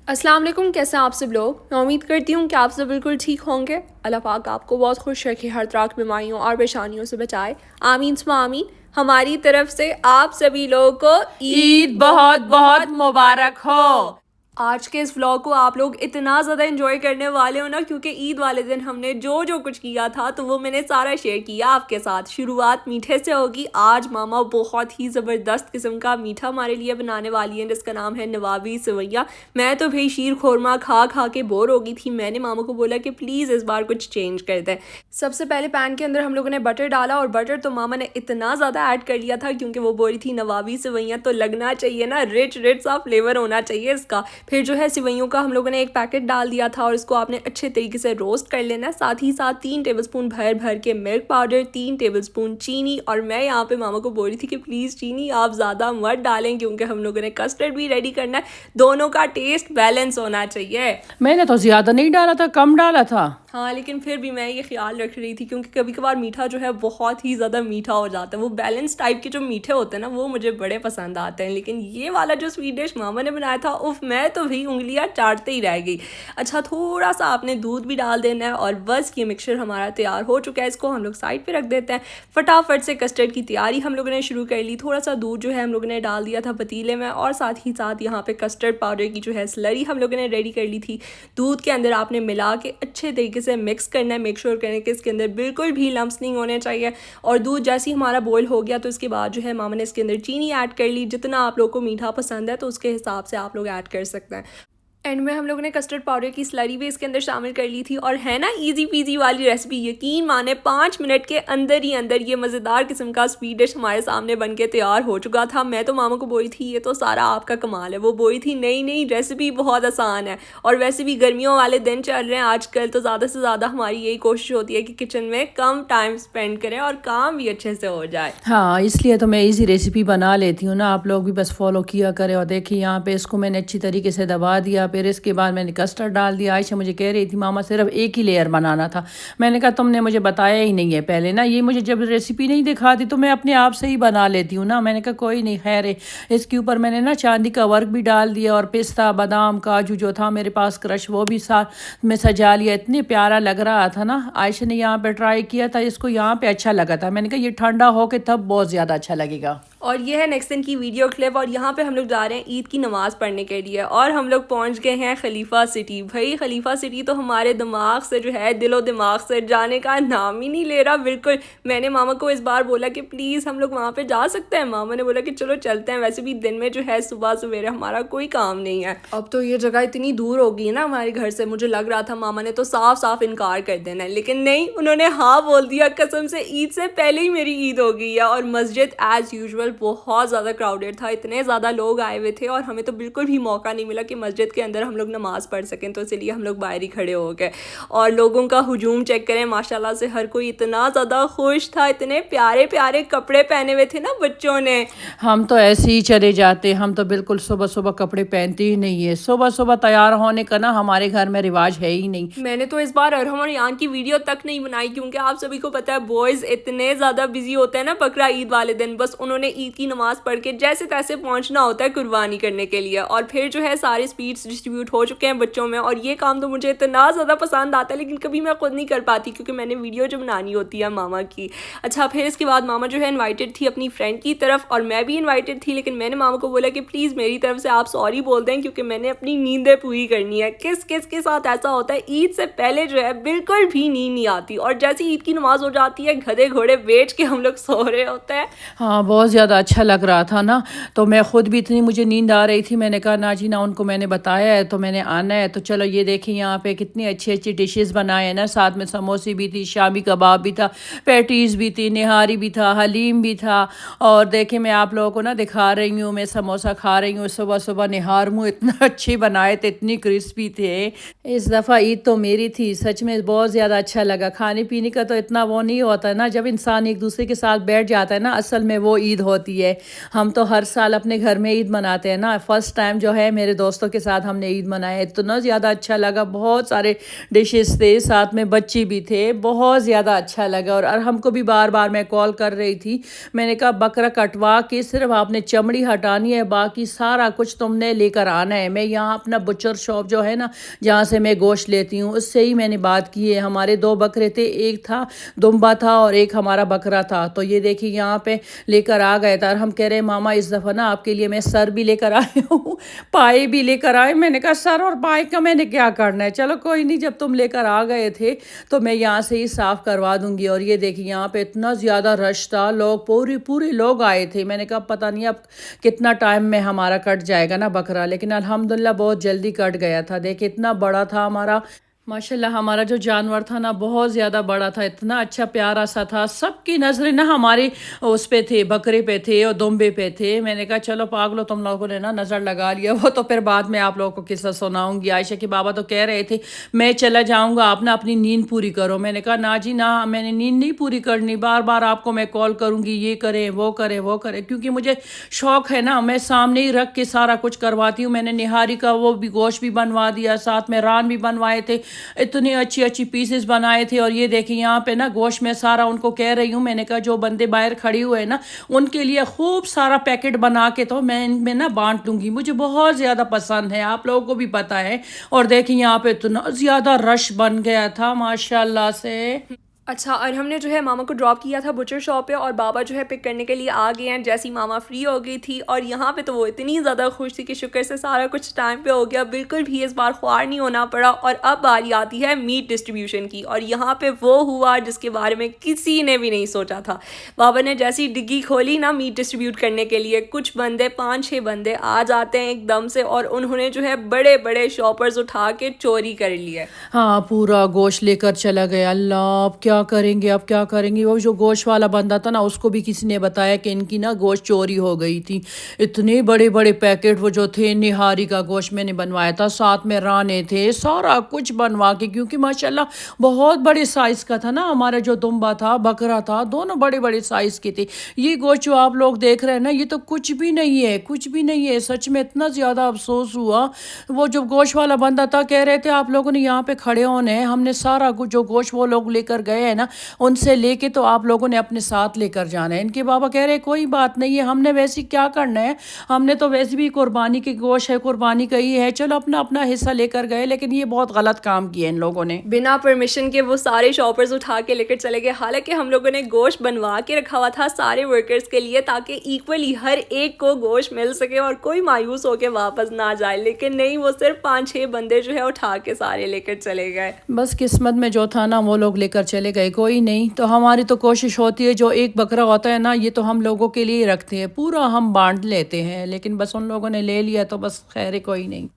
السلام علیکم، کیسے ہیں آپ سب لوگ؟ میں امید کرتی ہوں کہ آپ سب بالکل ٹھیک ہوں گے۔ اللہ پاک آپ کو بہت خوش رکھے، ہر طرح کی بیماریوں اور پریشانیوں سے بچائے، آمین ثم آمین۔ ہماری طرف سے آپ سبھی لوگوں کو عید بہت بہت مبارک ہو۔ آج کے اس ولاگ کو آپ لوگ اتنا زیادہ انجوائے کرنے والے ہو نا، کیونکہ عید والے دن ہم نے جو کچھ کیا تھا تو وہ میں نے سارا شیئر کیا آپ کے ساتھ۔ شروعات میٹھے سے ہوگی۔ آج ماما بہت ہی زبردست قسم کا میٹھا ہمارے لیے بنانے والی ہیں، جس کا نام ہے نوابی سوئیاں۔ میں تو بھائی شیر خورما کھا کے بور ہو گئی تھی۔ میں نے ماما کو بولا کہ پلیز اس بار کچھ چینج کر دیں۔ سب سے پہلے پین کے اندر ہم لوگوں نے بٹر ڈالا، اور بٹر تو ماما نے اتنا زیادہ ایڈ کر لیا تھا کیونکہ وہ بول رہی تھی نوابی سوئیاں تو لگنا چاہیے نا، رچ سا فلیور ہونا چاہیے اس کا۔ پھر جو ہے سوئیوں کا ہم لوگوں نے ایک پیکٹ ڈال دیا تھا، اور اس کو آپ نے اچھے طریقے سے روسٹ کر لینا ہے۔ ساتھ ہی ساتھ 3 ٹیبل اسپون بھر کے ملک پاؤڈر، 3 ٹیبل اسپون چینی، اور میں یہاں پہ ماما کو بول رہی تھی کہ پلیز چینی آپ زیادہ مت ڈالیں کیونکہ ہم لوگوں نے کسٹرڈ بھی ریڈی کرنا ہے، دونوں کا ٹیسٹ بیلنس ہونا چاہیے۔ میں نے تو زیادہ نہیں ڈالا تھا، کم ڈالا تھا۔ ہاں لیکن پھر بھی میں یہ خیال رکھ رہی تھی کیونکہ کبھی کبھار میٹھا جو ہے بہت ہی زیادہ میٹھا ہو جاتا ہے۔ وہ بیلنس ٹائپ کے جو میٹھے ہوتے ہیں نا وہ مجھے بڑے پسند آتے ہیں، لیکن یہ والا جو سویٹ ڈش ماما نے بنایا تھا اف، میں تو بھی انگلیاں چاٹتے ہی رہ گئی۔ اچھا تھوڑا سا آپ نے دودھ بھی ڈال دینا ہے، اور بس یہ مکسچر ہمارا تیار ہو چکا ہے۔ اس کو ہم لوگ سائڈ پہ رکھ دیتے ہیں۔ فٹافٹ سے کسٹرڈ کی تیاری ہم لوگوں نے شروع کر لی۔ تھوڑا سا دودھ جو ہے ہم لوگوں نے ڈال دیا تھا پتیلے میں، اور ساتھ ہی ساتھ یہاں پہ کسٹرڈ پاؤڈر کی جو ہے سلری ہم لوگوں نے ریڈی کر لی تھی۔ دودھ کے اندر آپ نے ملا کے اچھے طریقے سے مکس کرنا ہے، میک شیور کریں کہ اس کے اندر بالکل بھی لمپس نہیں ہونے چاہیے۔ اور دودھ جیسے ہی ہمارا بوائل ہو گیا تو اس کے بعد جو ہے ماما نے اس کے اندر چینی ایڈ کر لی۔ جتنا آپ لوگوں کو میٹھا پسند ہے تو اس کے حساب سے آپ لوگ ایڈ کر سکتے ہیں۔ اینڈ میں ہم لوگوں نے کسٹرڈ پاؤڈر کی سلری بھی اس کے اندر شامل کر لی تھی، اور ہے نا ایزی پیزی والی ریسپی، یقین مانے 5 منٹ کے اندر ہی یہ مزیدار قسم کا سویٹ ڈش ہمارے سامنے بن کے تیار ہو چکا تھا۔ میں تو ماما کو بولی تھی یہ تو سارا آپ کا کمال ہے، وہ بولی تھی نہیں ریسپی بہت آسان ہے، اور ویسے بھی گرمیوں والے دن چل رہے ہیں آج کل تو زیادہ سے زیادہ ہماری یہی کوشش ہوتی ہے کہ کچن میں کم ٹائم اسپینڈ کریں اور کام بھی اچھے سے ہو جائے۔ ہاں اس لیے تو میں ایزی ریسیپی بنا لیتی ہوں نا، آپ لوگ بھی بس فالو کیا کریں۔ اور دیکھیے یہاں پہ اس کو میں نے اچھی طریقے سے دبا دیا، پھر اس کے بعد میں نے کسٹرڈ ڈال دیا۔ عائشہ مجھے کہہ رہی تھی ماما صرف ایک ہی لیئر بنانا تھا، میں نے کہا تم نے مجھے بتایا ہی نہیں ہے پہلے نا، یہ مجھے جب ریسیپی نہیں دکھاتی تو میں اپنے آپ سے ہی بنا لیتی ہوں نا۔ میں نے کہا کوئی نہیں خیر ہے۔ اس کے اوپر میں نے نا چاندی کا ورک بھی ڈال دیا، اور پستہ بادام کاجو جو تھا میرے پاس کرش وہ بھی ساتھ میں سجا لیا۔ اتنی پیارا لگ رہا تھا نا۔ عائشہ نے یہاں پہ ٹرائی کیا تھا، اس کو یہاں پہ اچھا لگا تھا، میں نے کہا یہ ٹھنڈا ہو کے تب بہت زیادہ اچھا لگے گا۔ اور یہ ہے نیکسٹ دن کی ویڈیو کلپ، اور یہاں پہ ہم لوگ جا رہے ہیں عید کی نماز پڑھنے کے لیے، اور ہم لوگ پہنچ گئے ہیں خلیفہ سٹی۔ بھائی خلیفہ سٹی تو ہمارے دماغ سے جو ہے دل و دماغ سے جانے کا نام ہی نہیں لے رہا بالکل۔ میں نے ماما کو اس بار بولا کہ پلیز ہم لوگ وہاں پہ جا سکتے ہیں، ماما نے بولا کہ چلو چلتے ہیں، ویسے بھی دن میں جو ہے صبح سویرے ہمارا کوئی کام نہیں ہے۔ اب تو یہ جگہ اتنی دور ہو گئی ہے نا ہمارے گھر سے، مجھے لگ رہا تھا ماما نے تو صاف انکار کر دینا ہے، لیکن نہیں، انہوں نے ہاں بول دیا۔ قسم سے عید سے پہلے ہی میری عید ہو گئی ہے، اور مسجد ایز یوزول بہت زیادہ کراؤڈیڈ تھا، اتنے زیادہ لوگ آئے ہوئے تھے، اور ہمیں تو بالکل بھی موقع نہیں ملا کہ مسجد کے اندر ہم لوگ نماز پڑھ سکیں، تو اسی لیے ہم لوگ باہر ہی کھڑے ہو گئے۔ اور لوگوں کا ہجوم چیک کریں، ماشاءاللہ سے ہر کوئی اتنا زیادہ خوش تھا، اتنے پیارے کپڑے پہنے ہوئے تھے نا بچوں نے۔ ہم تو ایسے ہی چلے جاتے، ہم تو بالکل صبح کپڑے پہنتے ہی نہیں ہے، صبح تیار ہونے کا نا ہمارے گھر میں رواج ہے ہی نہیں۔ میں نے تو اس بار ارحم اور یان کی ویڈیو تک نہیں بنائی کیونکہ آپ سبھی کو پتہ ہے بوائز اتنے زیادہ بزی ہوتے ہیں نا بقرہ عید والے دن، بس انہوں نے عید کی نماز پڑھ کے جیسے تیسے پہنچنا ہوتا ہے قربانی کرنے کے لیے، اور پھر جو ہے سارے سویٹس ڈسٹریبیوٹ ہو چکے ہیں بچوں میں، اور یہ کام تو مجھے اتنا زیادہ پسند آتا ہے، لیکن کبھی میں خود نہیں کر پاتی کیونکہ میں نے ویڈیو جو بنانی ہوتی ہے ماما کی۔ اچھا پھر اس کے بعد ماما جو ہے انوائٹڈ تھی اپنی فرینڈ کی طرف، اور میں بھی انوائٹڈ تھی، لیکن میں نے ماما کو بولا کہ پلیز میری طرف سے آپ سوری بول دیں کیونکہ میں نے اپنی نیندیں پوری کرنی ہے۔ کس کے ساتھ ایسا ہوتا ہے عید سے پہلے جو ہے بالکل بھی نیند نہیں آتی، اور جیسے عید کی نماز ہو جاتی ہے گدھے گھوڑے بیچ کے ہم لوگ سو رہے ہوتے ہیں۔ ہاں بہت زیادہ اچھا لگ رہا تھا نا، تو میں خود بھی اتنی مجھے نیند آ رہی تھی، میں نے کہا نا جی نا ان کو میں نے بتایا ہے تو میں نے آنا ہے، تو چلو یہ دیکھیں یہاں پہ کتنی اچھی ڈشز بنائے ہیں نا، ساتھ میں سموسے بھی تھی، شامی کباب بھی تھا، پیٹیز بھی تھی، نہاری بھی تھا، حلیم بھی تھا، اور دیکھیں میں آپ لوگوں کو نا دکھا رہی ہوں، میں سموسہ کھا رہی ہوں صبح نہار منہ، اتنا اچھے بنائے تھے، اتنی کرسپی تھے۔ اس دفعہ عید تو میری تھی، سچ میں بہت زیادہ اچھا لگا۔ کھانے پینے کا تو اتنا وہ نہیں ہوتا ہے نا، جب انسان ایک دوسرے کے ساتھ بیٹھ جاتا ہے نا اصل میں وہ عید ہو ہوتی ہے. ہم تو ہر سال اپنے گھر میں عید مناتے ہیں نا. فرسٹ ٹائم جو ہے میرے دوستوں کے ساتھ ہم نے عید منایا, اتنا زیادہ اچھا لگا. بہت سارے ڈشز تھے, ساتھ میں بچے بھی تھے, بہت زیادہ اچھا لگا. اور ہم کو بھی بار بار میں کال کر رہی تھی, میں نے کہا بکرا کٹوا کے صرف آپ نے چمڑی ہٹانی ہے, باقی سارا کچھ تم نے لے کر آنا ہے. میں یہاں اپنا بچر شاپ جو ہے نا جہاں سے میں گوشت لیتی ہوں اس سے ہی میں نے بات کی ہے. ہمارے 2 بکرے تھے, ایک تھا دمبا تھا اور ایک ہمارا بکرا تھا. تو یہ دیکھیے یہاں پہ لے کر آ گئے تھے. اور ہم کہہ رہے ماما اس دفعہ نا آپ کے لیے میں سر بھی لے کر آئی ہوں, پائے بھی لے کر آئے. میں نے کہا سر اور پائے کا میں نے کیا کرنا ہے, چلو کوئی نہیں, جب تم لے کر آ گئے تھے تو میں یہاں سے ہی صاف کروا دوں گی. اور یہ دیکھیے یہاں پہ اتنا زیادہ رش تھا, لوگ پورے لوگ آئے تھے. میں نے کہا پتہ نہیں اب کتنا ٹائم میں ہمارا کٹ جائے گا نا بکرا, لیکن الحمدللہ بہت جلدی کٹ گیا تھا. دیکھیں اتنا بڑا تھا ہمارا, ماشاءاللہ ہمارا جو جانور تھا نا بہت زیادہ بڑا تھا, اتنا اچھا پیارا سا تھا. سب کی نظریں نا ہمارے اس پہ تھے, بکرے پہ تھے اور دمبے پہ تھے. میں نے کہا چلو پاگلو تم لوگوں نے نا نظر لگا لیا, وہ تو پھر بعد میں آپ لوگوں کو قصہ سناؤں گی. عائشہ کے بابا تو کہہ رہے تھے میں چلا جاؤں گا, آپ نا اپنی نیند پوری کرو. میں نے کہا نا جی نا, میں نے نیند نہیں پوری کرنی, بار بار آپ کو میں کال کروں گی, یہ کریں وہ کریں وہ کریں, کیونکہ مجھے شوق ہے نا, میں سامنے ہی رکھ کے سارا کچھ کرواتی ہوں. میں نے نہاری کا وہ بھی گوشت بھی بنوا دیا, ساتھ میں ران بھی بنوائے تھے, اتنی اچھی پیسز بنائے تھے. اور یہ دیکھیں یہاں پہ نا گوشت میں سارا ان کو کہہ رہی ہوں, میں نے کہا جو بندے باہر کھڑے ہوئے نا ان کے لیے خوب سارا پیکٹ بنا کے تو میں ان میں نا بانٹ دوں گی, مجھے بہت زیادہ پسند ہے, آپ لوگوں کو بھی پتہ ہے. اور دیکھیں یہاں پہ اتنا زیادہ رش بن گیا تھا ماشاءاللہ سے. اچھا, اور ہم نے جو ہے ماما کو ڈراپ کیا تھا بچر شاپ پہ, اور بابا جو ہے پک کرنے کے لیے آ گئے ہیں جیسی ماما فری ہو گئی تھی. اور یہاں پہ تو وہ اتنی زیادہ خوش تھی کہ شکر سے سارا کچھ ٹائم پہ ہو گیا, بالکل بھی اس بار خوار نہیں ہونا پڑا. اور اب باری آتی ہے میٹ ڈسٹریبیوشن کی, اور یہاں پہ وہ ہوا جس کے بارے میں کسی نے بھی نہیں سوچا تھا. بابا نے جیسی ڈگی کھولی نا میٹ ڈسٹریبیوٹ کرنے کے لیے, کچھ بندے 5-6 بندے آ جاتے ہیں ایک دم سے, اور انہوں نے جو ہے بڑے بڑے شاپرز اٹھا کے چوری کر لیا. ہاں پورا گوشت لے کر چلا گیا. اللہ اب کیا کریں گے, اب کیا کریں گے. وہ جو گوشت والا بندہ تھا نا اس کو بھی کسی نے بتایا کہ ان کی نا گوشت چوری ہو گئی تھی. اتنے بڑے پیکٹ وہ جو تھے, نہاری کا گوشت میں نے بنوایا تھا, ساتھ میں رانے تھے, سارا کچھ بنوا کے, کیونکہ ماشاءاللہ بہت بڑے سائز کا تھا نا ہمارا جو دمبا تھا بکرا تھا, دونوں بڑے سائز کے تھے. یہ گوشت جو آپ لوگ دیکھ رہے ہیں نا یہ تو کچھ بھی نہیں ہے, کچھ بھی نہیں ہے. سچ میں اتنا زیادہ افسوس ہوا. وہ جو گوشت والا بندہ تھا کہہ رہے تھے آپ لوگوں نے یہاں پہ کھڑے ہونے ہیں, ہم نے سارا کچھ جو گوشت وہ لوگ لے کر گئے ہیں نا ان سے لے کے تو آپ لوگوں نے اپنے ساتھ لے کر جانا ہے. ان کے بابا کہہ رہے کوئی بات نہیں ہے, ہم نے ویسے کیا کرنا ہے, ہم نے تو ویسے بھی قربانی کی گوشت ہے, قربانی کا ہی ہے, چلو اپنا حصہ لے کر گئے. لیکن یہ بہت غلط کام کیا ان لوگوں نے, بنا پرمیشن کے وہ سارے شاپرز اٹھا کے لے کر چلے گئے. حالانکہ ہم لوگوں نے گوشت بنوا کے رکھا ہوا تھا سارے ورکرز کے لیے تاکہ ایکولی ہر ایک کو گوشت مل سکے اور کوئی مایوس ہو کے واپس نہ جائے, لیکن نہیں, وہ صرف 5-6 بندے جو ہے اٹھا کے سارے لے کر چلے گئے. بس قسمت میں جو تھا نا وہ لوگ لے کر چلے گئے. کوئی نہیں, تو ہماری تو کوشش ہوتی ہے جو ایک بکرا ہوتا ہے نا یہ تو ہم لوگوں کے لیے رکھتے ہیں, پورا ہم بانٹ لیتے ہیں, لیکن بس ان لوگوں نے لے لیا تو بس خیر ہے, کوئی نہیں.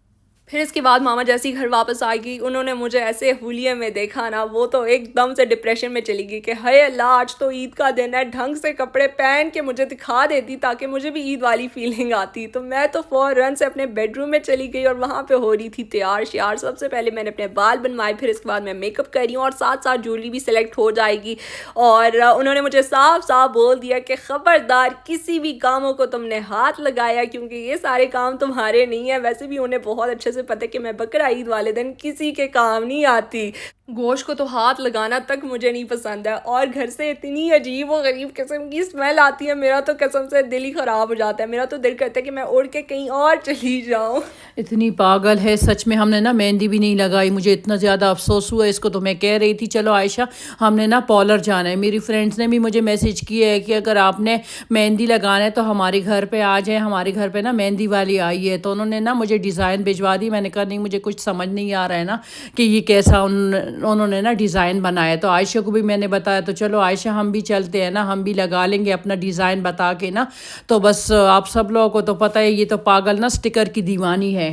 پھر اس کے بعد ماما جیسی گھر واپس آئے گی, انہوں نے مجھے ایسے ہولیے میں دیکھا نا, وہ تو ایک دم سے ڈپریشن میں چلی گئی کہ ہائے اللہ آج تو عید کا دن ہے, ڈھنگ سے کپڑے پہن کے مجھے دکھا دیتی تاکہ مجھے بھی عید والی فیلنگ آتی. تو میں تو فوراً سے اپنے بیڈ روم میں چلی گئی اور وہاں پہ ہو رہی تھی تیار شیار. سب سے پہلے میں نے اپنے بال بنوائے, پھر اس کے بعد میں میک اپ کر رہی ہوں, اور ساتھ ساتھ جویلری بھی سلیکٹ ہو جائے گی. اور انہوں نے مجھے صاف بول دیا کہ خبردار کسی بھی کاموں کو تم نے ہاتھ لگایا, کیونکہ یہ سارے کام تمہارے نہیں ہیں. ویسے بھی انہیں بہت اچھے سے پتہ کہ میں بقرہ عید والے دن کسی کے کام نہیں آتی. گوشت کو تو ہاتھ لگانا تک مجھے نہیں پسند ہے, اور گھر سے اتنی عجیب و غریب قسم کی اسمیل آتی ہے, میرا تو قسم سے دل ہی خراب ہو جاتا ہے. میرا تو دل کرتا ہے کہ میں اڑ کے کہیں اور چلی جاؤں. اتنی پاگل ہے سچ میں. ہم نے نا مہندی بھی نہیں لگائی, مجھے اتنا زیادہ افسوس ہوا اس کو. تو میں کہہ رہی تھی چلو عائشہ ہم نے نا پارلر جانا ہے. میری فرینڈس نے بھی مجھے میسج کیا ہے کہ اگر آپ نے مہندی لگانا ہے تو ہمارے گھر پہ آ جائیں, ہمارے گھر پہ نا مہندی والی آئی ہے. تو انہوں نے نا مجھے ڈیزائن بھجوا دی. میں نے کہا نہیں مجھے کچھ سمجھ نہیں آ رہا ہے نا کہ یہ کیسا انہوں نے نا ڈیزائن بنایا. تو عائشہ کو بھی میں نے بتایا تو چلو عائشہ ہم بھی چلتے ہیں نا, ہم بھی لگا لیں گے اپنا ڈیزائن بتا کے نا. تو بس آپ سب لوگوں کو تو پتہ ہے یہ تو پاگل نا سٹیکر کی دیوانی ہے.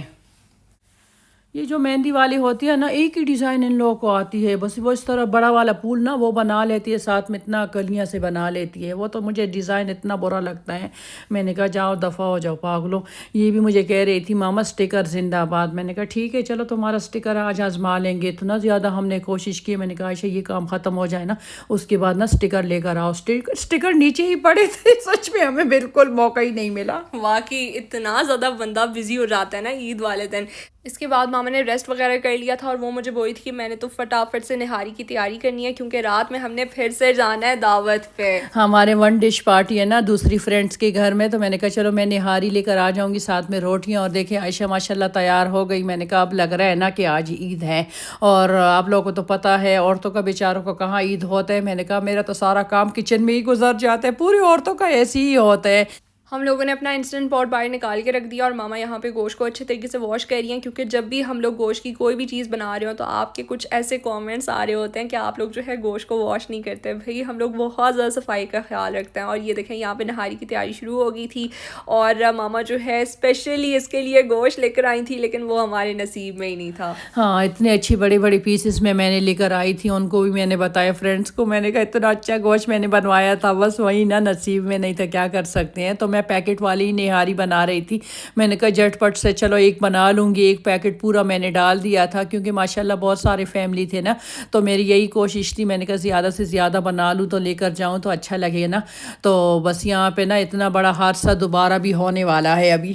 یہ جو مہندی والی ہوتی ہے نا ایک ہی ڈیزائن ان لوگوں کو آتی ہے، بس وہ اس طرح بڑا والا پھول نا وہ بنا لیتی ہے، ساتھ میں اتنا کلیاں سے بنا لیتی ہے، وہ تو مجھے ڈیزائن اتنا برا لگتا ہے۔ میں نے کہا جاؤ دفعہ ہو جاؤ پاگلو۔ یہ بھی مجھے کہہ رہی تھی ماما سٹیکر زندہ آباد۔ میں نے کہا ٹھیک ہے چلو تمہارا سٹیکر آج آزما لیں گے۔ اتنا زیادہ ہم نے کوشش کی، میں نے کہا عائشہ یہ کام ختم ہو جائے نا اس کے بعد نا سٹیکر لے کر آؤ۔ سٹیکر نیچے ہی پڑے تھے، سچ میں ہمیں بالکل موقع ہی نہیں ملا۔ واقعی اتنا زیادہ بندہ بزی ہو جاتا ہے نا عید والے دن۔ اس کے بعد ماما نے ریسٹ وغیرہ کر لیا تھا اور وہ مجھے بولی تھی کہ میں نے تو فٹافٹ سے نہاری کی تیاری کرنی ہے کیونکہ رات میں ہم نے پھر سے جانا ہے دعوت پہ۔ ہمارے ون ڈش پارٹی ہے نا دوسری فرینڈس کے گھر میں، تو میں نے کہا چلو میں نہاری لے کر آ جاؤں گی ساتھ میں روٹیاں۔ اور دیکھیں عائشہ ماشاءاللہ تیار ہو گئی۔ میں نے کہا اب لگ رہا ہے نا کہ آج عید ہے، اور آپ لوگوں کو تو پتہ ہے عورتوں کا بیچاروں کو کہاں عید ہوتا ہے۔ میں نے کہا میرا تو سارا کام کچن میں ہی گزر جاتا ہے، پوری عورتوں کا ایسے ہی ہوتا ہے۔ ہم لوگوں نے اپنا انسٹنٹ پاٹ باہر نکال کے رکھ دیا اور ماما یہاں پہ گوشت کو اچھے طریقے سے واش کر رہی ہیں، کیونکہ جب بھی ہم لوگ گوشت کی کوئی بھی چیز بنا رہے ہوں تو آپ کے کچھ ایسے کامنٹس آ رہے ہوتے ہیں کہ آپ لوگ جو ہے گوشت کو واش نہیں کرتے۔ بھئی ہم لوگ بہت زیادہ صفائی کا خیال رکھتے ہیں۔ اور یہ دیکھیں یہاں پہ نہاری کی تیاری شروع ہو گئی تھی اور ماما جو ہے اسپیشلی اس کے لیے گوشت لے کر آئی تھی، لیکن وہ ہمارے نصیب میں ہی نہیں تھا۔ ہاں اتنے اچھی بڑے بڑے پیسز میں نے لے کر آئی تھی، ان کو بھی میں نے بتایا فرینڈس کو، میں نے کہا اتنا اچھا گوشت میں نے بنوایا تھا، بس وہی نا نصیب میں نہیں تھا، کیا کر سکتے ہیں۔ تو میں پیکٹ والی نہاری بنا رہی تھی، میں نے کہا جھٹ پٹ سے چلو ایک بنا لوں گی۔ ایک پیکٹ پورا میں نے ڈال دیا تھا کیونکہ ماشاءاللہ بہت سارے فیملی تھے نا، تو میری یہی کوشش تھی، میں نے کہا زیادہ سے زیادہ بنا لوں تو لے کر جاؤں تو اچھا لگے نا۔ تو بس یہاں پہ نا اتنا بڑا حادثہ دوبارہ بھی ہونے والا ہے ابھی۔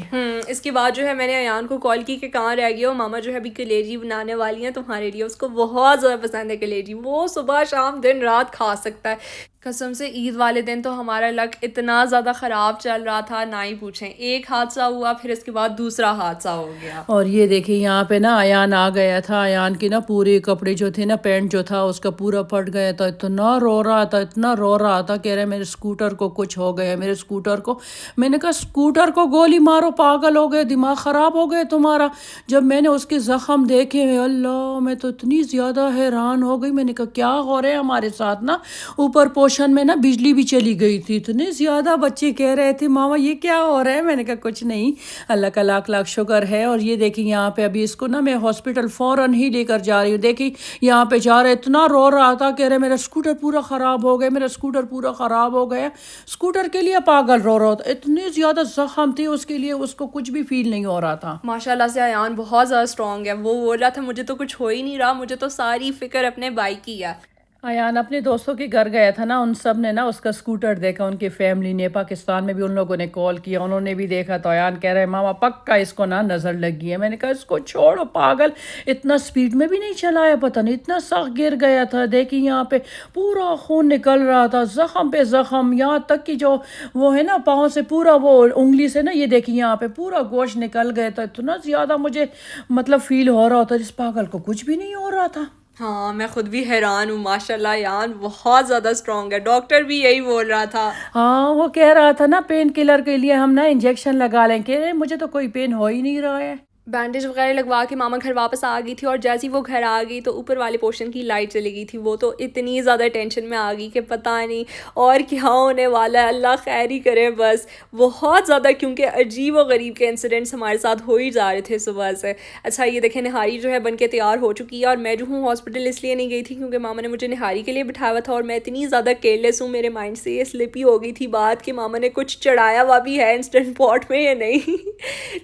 اس کے بعد جو ہے میں نے ایان کو کال کی کہ کہاں رہ گئی ہو، ماما جو ہے ابھی کلیجی بنانے والی ہیں تمہارے لیے، اس کو بہت زیادہ پسند ہے کلیجی، وہ صبح شام دن رات کھا سکتا ہے۔ قسم سے عید والے دن تو ہمارا لک اتنا زیادہ خراب چل رہا تھا نہ ہی پوچھیں، ایک حادثہ ہوا پھر اس کے بعد دوسرا حادثہ ہو گیا۔ اور یہ دیکھیں یہاں پہ نا ایان آ گیا تھا، ایان کے نا پورے کپڑے جو تھے نا پینٹ جو تھا اس کا پورا پھٹ گیا تھا، اتنا رو رہا تھا اتنا رو رہا تھا، کہہ رہے میرے اسکوٹر کو کچھ ہو گیا، میرے اسکوٹر کو۔ میں نے کہا اسکوٹر کو گولی مارو، پاگل ہو گئے، دماغ خراب ہو گئے تمہارا۔ جب میں نے اس کے زخم دیکھے اللہ میں تو اتنی زیادہ حیران ہو گئی، میں نے کہا کیا ہو رہا ہے ہمارے ساتھ نا۔ اوپر پوشن میں نا بجلی بھی چلی گئی تھی، اتنے زیادہ بچے کہہ رہے تھے ماما یہ کیا ہو رہا ہے، میں نے کہا کچھ نہیں، اللہ کا لاکھ لاکھ شکر ہے۔ اور یہ دیکھیں یہاں پہ ابھی اس کو نا میں ہاسپٹل فوراً ہی لے کر جا رہی ہوں۔ دیکھیں یہاں پہ جا رہے اتنا رو رہا تھا، کہہ رہے میرا اسکوٹر پورا خراب ہو گیا، میرا اسکوٹر پورا خراب ہو گیا، اسکوٹر کے لیے پاگل رو رہا تھا، اتنے زیادہ زخم تھے اس کے لیے، اس کو کچھ بھی فیل نہیں ہو رہا تھا۔ ماشاءاللہ سے ایان بہت زیادہ اسٹرانگ ہے، وہ بول رہا تھا مجھے تو کچھ ہو ہی نہیں رہا، مجھے تو ساری فکر اپنے بھائی کی ہے۔ ایان اپنے دوستوں کے گھر گیا تھا نا، ان سب نے نا اس کا اسکوٹر دیکھا، ان کی فیملی نے، پاکستان میں بھی ان لوگوں نے کال کیا، انہوں نے بھی دیکھا، تو ایان کہہ رہے ماما پکا اس کو نا نظر لگی ہے۔ میں نے کہا اس کو چھوڑو پاگل، اتنا سپیڈ میں بھی نہیں چلایا، پتہ نہیں اتنا سخت گر گیا تھا۔ دیکھیں یہاں پہ پورا خون نکل رہا تھا، زخم پہ زخم، یہاں تک کہ جو وہ ہے نا پاؤں سے پورا وہ انگلی سے نا یہ دیکھیں یہاں پہ پورا گوشت نکل گیا تھا، اتنا زیادہ مجھے مطلب فیل ہو رہا ہوتا جس پاگل کو کچھ بھی نہیں ہو رہا تھا۔ ہاں میں خود بھی حیران ہوں، ماشاءاللہ ایان بہت زیادہ اسٹرانگ ہے، ڈاکٹر بھی یہی بول رہا تھا۔ ہاں وہ کہہ رہا تھا نا پین کلر کے لیے ہم نا انجیکشن لگا لیں، کہہ رہے مجھے تو کوئی پین ہو ہی نہیں رہا ہے۔ بینڈیج وغیرہ لگوا کے ماما گھر واپس آ گئی تھی، اور جیسے ہی وہ گھر آ گئی تو اوپر والے پورشن کی لائٹ چلی گئی تھی، وہ تو اتنی زیادہ ٹینشن میں آ گئی کہ پتہ نہیں اور کیا ہونے والا ہے، اللہ خیر ہی کرے بس۔ بہت زیادہ کیونکہ عجیب و غریب کے انسیڈنٹس ہمارے ساتھ ہو ہی جا رہے تھے صبح سے۔ اچھا یہ دیکھیں نہاری جو ہے بن کے تیار ہو چکی ہے، اور میں جو ہوں ہاسپٹل اس لیے نہیں گئی تھی کیونکہ ماما نے مجھے نہاری کے لیے بٹھایا تھا، اور میں اتنی زیادہ کیئرلیس ہوں، میرے مائنڈ سے یہ سلپ ہی ہو گئی تھی بات کہ ماما نے کچھ چڑھایا ہوا بھی ہے انسٹنٹ پاٹ میں یا نہیں۔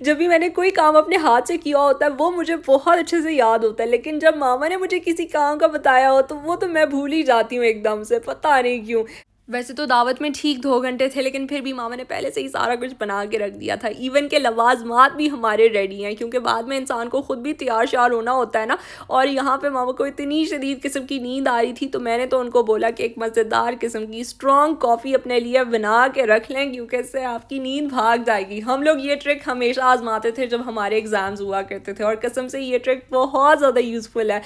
جب بھی میں نے کوئی کام اپنے ہاتھ سے کیا ہوتا ہے وہ مجھے بہت اچھے سے یاد ہوتا ہے، لیکن جب ماما نے مجھے کسی کام کا بتایا ہو تو وہ تو میں بھول ہی جاتی ہوں ایک دم سے، پتہ نہیں کیوں۔ ویسے تو دعوت میں ٹھیک 2 گھنٹے تھے، لیکن پھر بھی ماما نے پہلے سے ہی سارا کچھ بنا کے رکھ دیا تھا، ایون کہ لوازمات بھی ہمارے ریڈی ہیں، کیونکہ بعد میں انسان کو خود بھی تیار شیار ہونا ہوتا ہے نا۔ اور یہاں پہ ماما کو اتنی شدید قسم کی نیند آ رہی تھی تو میں نے تو ان کو بولا کہ ایک مزیدار قسم کی اسٹرانگ کافی اپنے لیے بنا کے رکھ لیں، کیونکہ اس سے آپ کی نیند بھاگ جائے گی۔ ہم لوگ یہ ٹرک ہمیشہ آزماتے تھے جب ہمارے ایگزامز ہوا کرتے تھے، اور قسم سے یہ ٹرک بہت زیادہ یوزفل ہے۔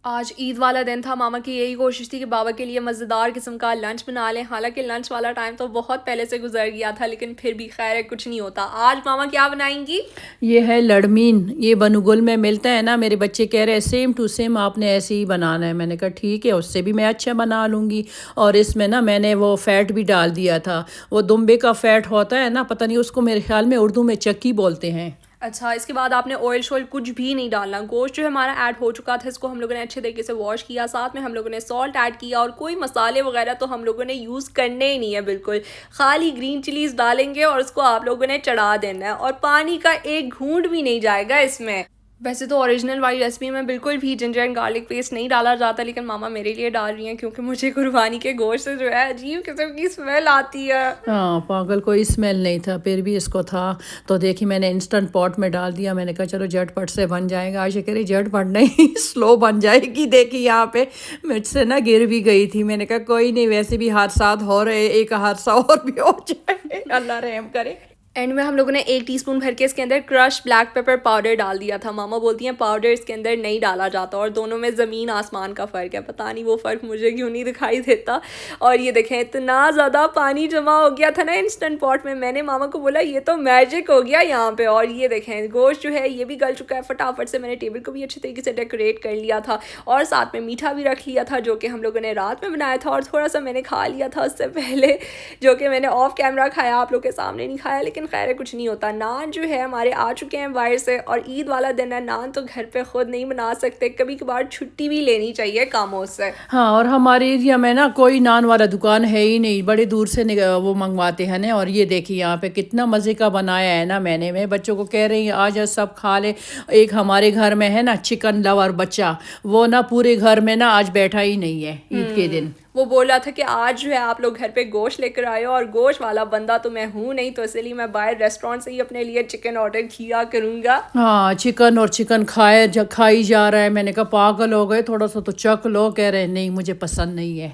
آج عید والا دن تھا، ماما کی یہی کوشش تھی کہ بابا کے لیے مزیدار قسم کا لنچ بنا لیں، حالانکہ لنچ والا ٹائم تو بہت پہلے سے گزر گیا تھا، لیکن پھر بھی خیر ہے کچھ نہیں ہوتا۔ آج ماما کیا بنائیں گی؟ یہ ہے لڑمین، یہ بنو گل میں ملتا ہے نا، میرے بچے کہہ رہے سیم ٹو سیم آپ نے ایسے ہی بنانا ہے، میں نے کہا ٹھیک ہے اس سے بھی میں اچھا بنا لوں گی۔ اور اس میں نا میں نے وہ فیٹ بھی ڈال دیا تھا، وہ دمبے کا فیٹ ہوتا ہے نا، پتہ نہیں اس کو میرے خیال میں اردو میں چکی بولتے ہیں۔ اچھا، اس کے بعد آپ نے آئل شوئل کچھ بھی نہیں ڈالنا. گوشت جو ہے ہمارا ایڈ ہو چکا تھا, اس کو ہم لوگوں نے اچھے طریقے سے واش کیا, ساتھ میں ہم لوگوں نے سالٹ ایڈ کیا, اور کوئی مسالے وغیرہ تو ہم لوگوں نے یوز کرنے ہی نہیں ہے بالکل. خالی گرین چلیز ڈالیں گے اور اس کو آپ لوگوں نے چڑھا دینا ہے, اور پانی کا ایک گھونٹ بھی نہیں جائے گا اس میں. ویسے تو اوریجنل والی ریسپی میں بالکل بھی جنجر اینڈ گارلک پیسٹ نہیں ڈالا جاتا, لیکن ماما میرے لیے ڈال رہی ہیں کیونکہ مجھے قربانی کے گوشت سے جو ہے عجیب قسم کی اسمیل آتی ہے. ہاں پاگل, کوئی اسمیل نہیں تھا, پھر بھی اس کو تھا تو دیکھی میں نے انسٹنٹ پاٹ میں ڈال دیا. میں نے کہا چلو جھٹ پٹ سے بن جائے گا. عائشہ کہہ رہی جھٹ پٹ نہیں سلو بن جائے گی. دیکھی یہاں پہ مجھ سے نا گر بھی گئی تھی. میں نے کہا کوئی نہیں, ویسے بھی حادثات ہو رہے, ایک حادثہ اور بھی ہو جائے, اللہ رحم کرے. اینڈ میں ہم لوگوں نے 1 ٹی اسپون بھر کے اس کے اندر کرش بلیک پیپر پاؤڈر ڈال دیا تھا. ماما بولتی ہیں پاؤڈر اس کے اندر نہیں ڈالا جاتا, اور دونوں میں زمین آسمان کا فرق ہے. پتہ نہیں وہ فرق مجھے کیوں نہیں دکھائی دیتا. اور یہ دیکھیں اتنا زیادہ پانی جمع ہو گیا تھا نا انسٹنٹ پاٹ میں. میں نے ماما کو بولا یہ تو میجک ہو گیا یہاں پہ. اور یہ دیکھیں گوشت جو ہے یہ بھی گل چکا ہے. فٹافٹ سے میں نے ٹیبل کو بھی اچھے طریقے سے ڈیکوریٹ کر لیا تھا, اور ساتھ میں میٹھا بھی رکھ لیا تھا جو کہ ہم لوگوں نے رات میں بنایا تھا, اور تھوڑا سا میں نے کھا لیا تھا اس سے پہلے, جو کہ میں نے آف کیمرہ کھایا, آپ لوگ کے سامنے نہیں کھایا, لیکن خیر کچھ نہیں ہوتا. نان جو ہے ہمارے آ چکے ہیں باہر سے, اور عید والا دن ہے. نان تو گھر پہ خود نہیں بنا سکتے, کبھی کبھار چھٹی بھی لینی چاہیے کاموں سے. ہاں, اور ہمارے ایریا میں نا کوئی نان والا دکان ہے ہی نہیں, بڑے دور سے وہ منگواتے ہیں نا. اور یہ دیکھیے یہاں پہ کتنا مزے کا بنایا ہے نا. میں بچوں کو کہہ رہی ہوں آج سب کھا لے. ایک ہمارے گھر میں ہے نا چکن لور بچہ, وہ نا پورے گھر میں نا آج بیٹھا ہی نہیں ہے عید کے دن. وہ بول رہا تھا کہ آج جو ہے آپ لوگ گھر پہ گوشت لے کر آئے ہو, اور گوشت والا بندہ تو میں ہوں نہیں, تو اسی لیے میں باہر ریسٹورینٹ سے ہی اپنے لیے چکن آرڈر کیا کروں گا. ہاں چکن, اور چکن کھائی جا رہا ہے. میں نے کہا پاگل ہو گئے, تھوڑا سا تو چک لو. کہہ رہے نہیں مجھے پسند نہیں ہے.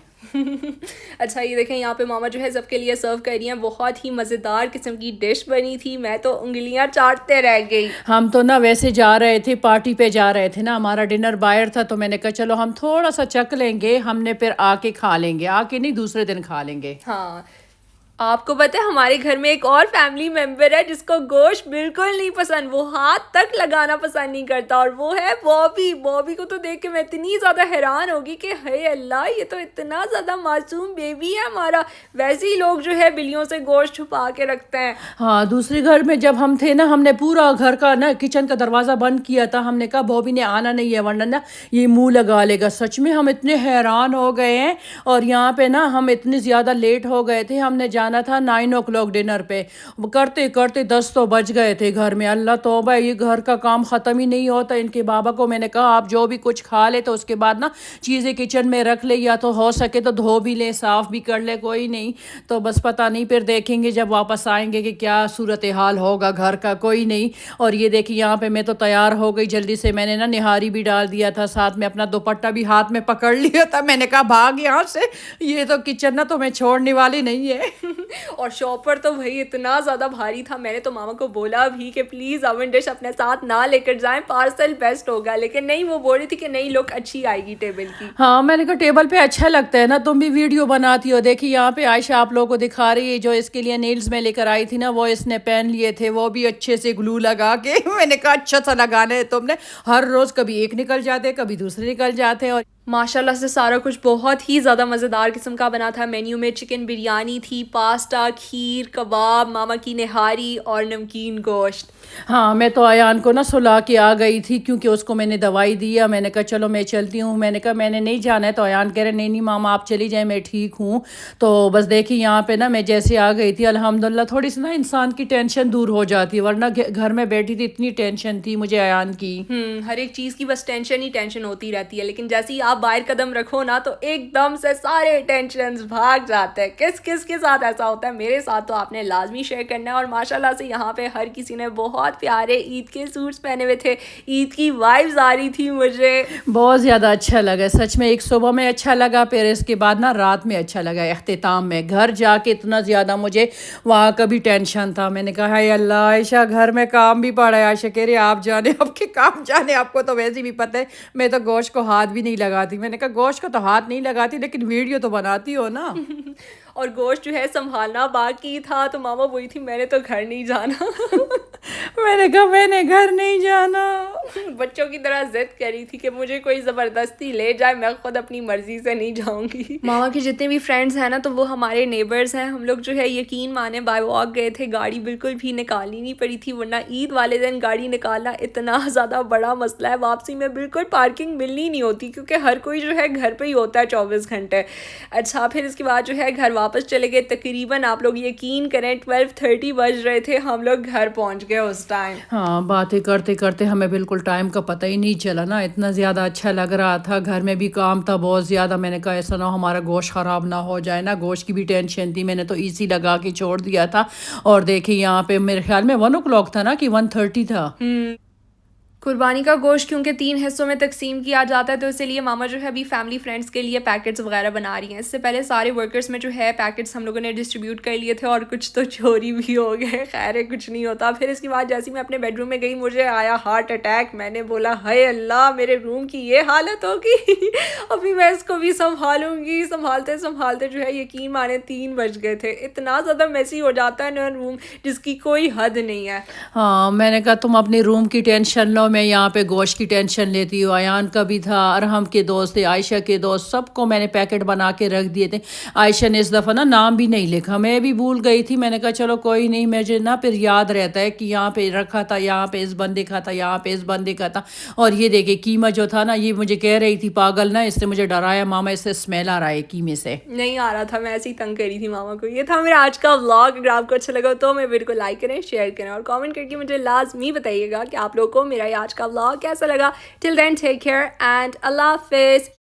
اچھا یہ دیکھیں یہاں پہ ماما جو ہے سب کے لیے سرو کر رہی ہیں. بہت ہی مزیدار قسم کی ڈش بنی تھی, میں تو انگلیاں چاٹتے رہ گئی. ہم تو نا ویسے جا رہے تھے, پارٹی پہ جا رہے تھے نا, ہمارا ڈنر باہر تھا, تو میں نے کہا چلو ہم تھوڑا سا چک لیں گے, ہم نے پھر آ کے کھا لیں گے, آ کے نہیں دوسرے دن کھا لیں گے. ہاں, آپ کو پتہ ہے ہمارے گھر میں ایک اور فیملی ممبر ہے جس کو گوشت بالکل نہیں پسند, وہ ہاتھ تک لگانا پسند نہیں کرتا, اور وہ ہے بابی. بابی کو تو دیکھ کے میں اتنی زیادہ حیران ہوگی کہ ہے اللہ, یہ تو اتنا زیادہ معصوم بیبی ہے ہمارا. ویسے ہی لوگ جو ہے بلیوں سے گوشت چھپا کے رکھتے ہیں. ہاں دوسرے گھر میں جب ہم تھے نا, ہم نے پورا گھر کا نا کچن کا دروازہ بند کیا تھا. ہم نے کہا بابی نے آنا نہیں ہے ورنہ نا یہ منہ لگا لے گا. سچ میں ہم اتنے حیران ہو گئے ہیں. اور یہاں پہ نا ہم اتنے زیادہ لیٹ ہو گئے تھے, ہم نے جانا تھا 9 o'clock ڈنر پہ, کرتے کرتے 10 تو بج گئے تھے گھر میں. اللہ توبہ, یہ گھر کا کام ختم ہی نہیں ہوتا. ان کے بابا کو میں نے کہا آپ جو بھی کچھ کھا لے تو اس کے بعد نا چیزیں کچن میں رکھ لے, یا تو ہو سکے تو دھو بھی لے, صاف بھی کر لے, کوئی نہیں تو بس پتہ نہیں پھر دیکھیں گے جب واپس آئیں گے کہ کیا صورتحال ہوگا گھر کا, کوئی نہیں. اور یہ دیکھیں یہاں پہ میں تو تیار ہو گئی جلدی سے. میں نے نا نہاری بھی ڈال دیا تھا, ساتھ میں اپنا دوپٹہ بھی ہاتھ میں پکڑ لیا تھا. میں نے کہا بھاگ یہاں سے, یہ تو کچن نا تمہیں چھوڑنے والی نہیں ہے. اور شاپر تو بھائی اتنا زیادہ بھاری تھا, میں نے تو ماما کو بولا بھی کہ پلیز اوون ڈش اپنے ساتھ نہ لے کر جائیں, پارسل بیسٹ ہوگا, لیکن نہیں, وہ بول رہی تھی کہ نہیں لک اچھی آئے گی ٹیبل کی. ہاں میں نے کہا ٹیبل پہ اچھا لگتا ہے نا, تم بھی ویڈیو بناتی ہو. دیکھیے یہاں پہ عائشہ آپ لوگوں کو دکھا رہی ہے, جو اس کے لیے نیلز میں لے کر آئی تھی نا, وہ اس نے پہن لیے تھے, وہ بھی اچھے سے گلو لگا کے. میں نے کہا اچھا سا لگانا ہے تم نے, ہر روز کبھی ایک نکل جاتے کبھی دوسرے نکل جاتے. اور ماشاءاللہ سے سارا کچھ بہت ہی زیادہ مزیدار قسم کا بنا تھا. مینیو میں چکن بریانی تھی, پاستا, کھیر, کباب, ماما کی نہاری اور نمکین گوشت. ہاں میں تو ایان کو نا سلا کے آ گئی تھی, کیونکہ اس کو میں نے دوائی دیا. میں نے کہا چلو میں چلتی ہوں. میں نے کہا میں نے نہیں جانا ہے, تو ایان کہہ رہے نہیں ماما آپ چلی جائیں, میں ٹھیک ہوں. تو بس دیکھیے یہاں پہ نا میں جیسے آ گئی تھی, الحمدللہ تھوڑی سی نا انسان کی ٹینشن دور ہو جاتی ہے, ورنہ گھر میں بیٹھی تھی اتنی ٹینشن تھی مجھے ایان کی. ہر ایک چیز کی بس ٹینشن ہی ٹینشن ہوتی رہتی ہے, لیکن جیسے ہی آپ باہر قدم رکھو نا تو ایک دم سے سارے ٹینشنز بھاگ جاتے ہیں. کس کس کے ساتھ ایسا ہوتا ہے, میرے ساتھ تو آپ نے لازمی شیئر کرنا ہے. اور ماشاءاللہ سے یہاں پہ ہر کسی نے بہت پیارے عید کے سوٹس پہنے ہوئے تھے, عید کی وائبز آ رہی تھی, مجھے بہت زیادہ اچھا لگا سچ میں. ایک صبح میں اچھا لگا, پھر اس کے بعد نا رات میں اچھا لگا, اختتام میں. گھر جا کے اتنا زیادہ مجھے وہاں کا بھی ٹینشن تھا. میں نے کہا ہے اللہ عائشہ گھر میں کام بھی پڑا ہے. عائشہ کہہ رہی آپ جانے, آپ کے کام جانے, آپ کو تو ویسے بھی پتہ ہے میں تو گوشت کو ہاتھ بھی نہیں لگاتی. میں نے کہا گوشت کو تو ہاتھ نہیں لگاتی, لیکن ویڈیو تو بناتی ہو نا. اور گوشت جو ہے سنبھالنا باقی تھا. تو ماما وہی تھی, میں نے تو گھر نہیں جانا. میں نے کہا میں نے گھر نہیں جانا. بچوں کی طرح ضد کر رہی تھی کہ مجھے کوئی زبردستی لے جائے, میں خود اپنی مرضی سے نہیں جاؤں گی. ماما کے جتنے بھی فرینڈس ہیں نا تو وہ ہمارے نیبرز ہیں. ہم لوگ جو ہے یقین مانے بائی واک گئے تھے, گاڑی بالکل بھی نکالنی نہیں پڑی تھی, ورنہ عید والے دن گاڑی نکالنا اتنا زیادہ بڑا مسئلہ ہے. واپسی میں بالکل پارکنگ ملنی نہیں ہوتی کیونکہ ہر کوئی جو ہے گھر پہ ہی ہوتا ہے 24 گھنٹے. اچھا پھر اس کے بعد جو ہے گھر واپس چلے گئے. تقریباً آپ لوگ یقین کریں 12:30 بج رہے تھے, ہم لوگ گھر پہنچ گئے اس ٹائم. ہاں باتیں کرتے کرتے ہمیں بالکل ٹائم کا پتہ ہی نہیں چلا نا, اتنا زیادہ اچھا لگ رہا تھا. گھر میں بھی کام تھا بہت زیادہ. میں نے کہا ایسا نہ ہو ہمارا گوشت خراب نہ ہو جائے نا, گوشت کی بھی ٹینشن تھی. میں نے تو اسی لگا کے چھوڑ دیا تھا. اور دیکھیں یہاں پہ میرے خیال میں 1 o'clock تھا نا کہ 1:30 تھا. قربانی کا گوشت کیونکہ 3 حصوں میں تقسیم کیا جاتا ہے تو اسی لیے ماما جو ہے ابھی فیملی فرینڈس کے لیے پیکٹس وغیرہ بنا رہی ہیں. اس سے پہلے سارے ورکرز میں جو ہے پیکٹس ہم لوگوں نے ڈسٹریبیوٹ کر لیے تھے اور کچھ تو چوری بھی ہو گئے. خیر ہے کچھ نہیں ہوتا. پھر اس کے بعد جیسے میں اپنے بیڈ روم میں گئی مجھے آیا ہارٹ اٹیک. میں نے بولا ہائے اللہ میرے روم کی یہ حالت ہوگی, ابھی میں اس کو بھی سنبھالوں گی. سنبھالتے سنبھالتے جو ہے یقین مانے 3 بج گئے تھے. اتنا زیادہ میسی ہو جاتا ہے نا روم جس کی کوئی حد نہیں ہے. ہاں میں نے کہا تم اپنے روم کی ٹینشن لو, میں یہاں پہ گوشت کی ٹینشن لیتی ہوں. ایان کا بھی تھا, ارحم کے دوست تھے, عائشہ کے دوست, سب کو میں نے پیکٹ بنا کے رکھ دیے تھے. عائشہ نے اس دفعہ نا نام بھی نہیں لکھا, میں بھی بھول گئی تھی. میں نے کہا چلو کوئی نہیں, مجھے نا پھر یاد رہتا ہے کہ یہاں پہ رکھا تھا, یہاں پہ اس بندے کا تھا, یہاں پہ اس بندے کا تھا. اور یہ دیکھے قیمہ جو تھا نا, یہ مجھے کہہ رہی تھی پاگل نا, اس نے مجھے ڈرایا ماما اس سے اسمیل آ رہا ہے قیمے سے. نہیں آ رہا تھا, میں ایسے ہی تنگ کری تھی ماما کو. یہ تھا میرا آج کا ولاگ. اگر آپ کو اچھا لگا تو میں ویڈیو کو لائک کریں, شیئر کریں اور کامنٹ کر کے مجھے لازمی بتائیے گا کہ آپ لوگوں کو میرا یہ آج کا ولاگ کیسا لگا. ٹل دین ٹیک کیئر اینڈ اللہ حافظ.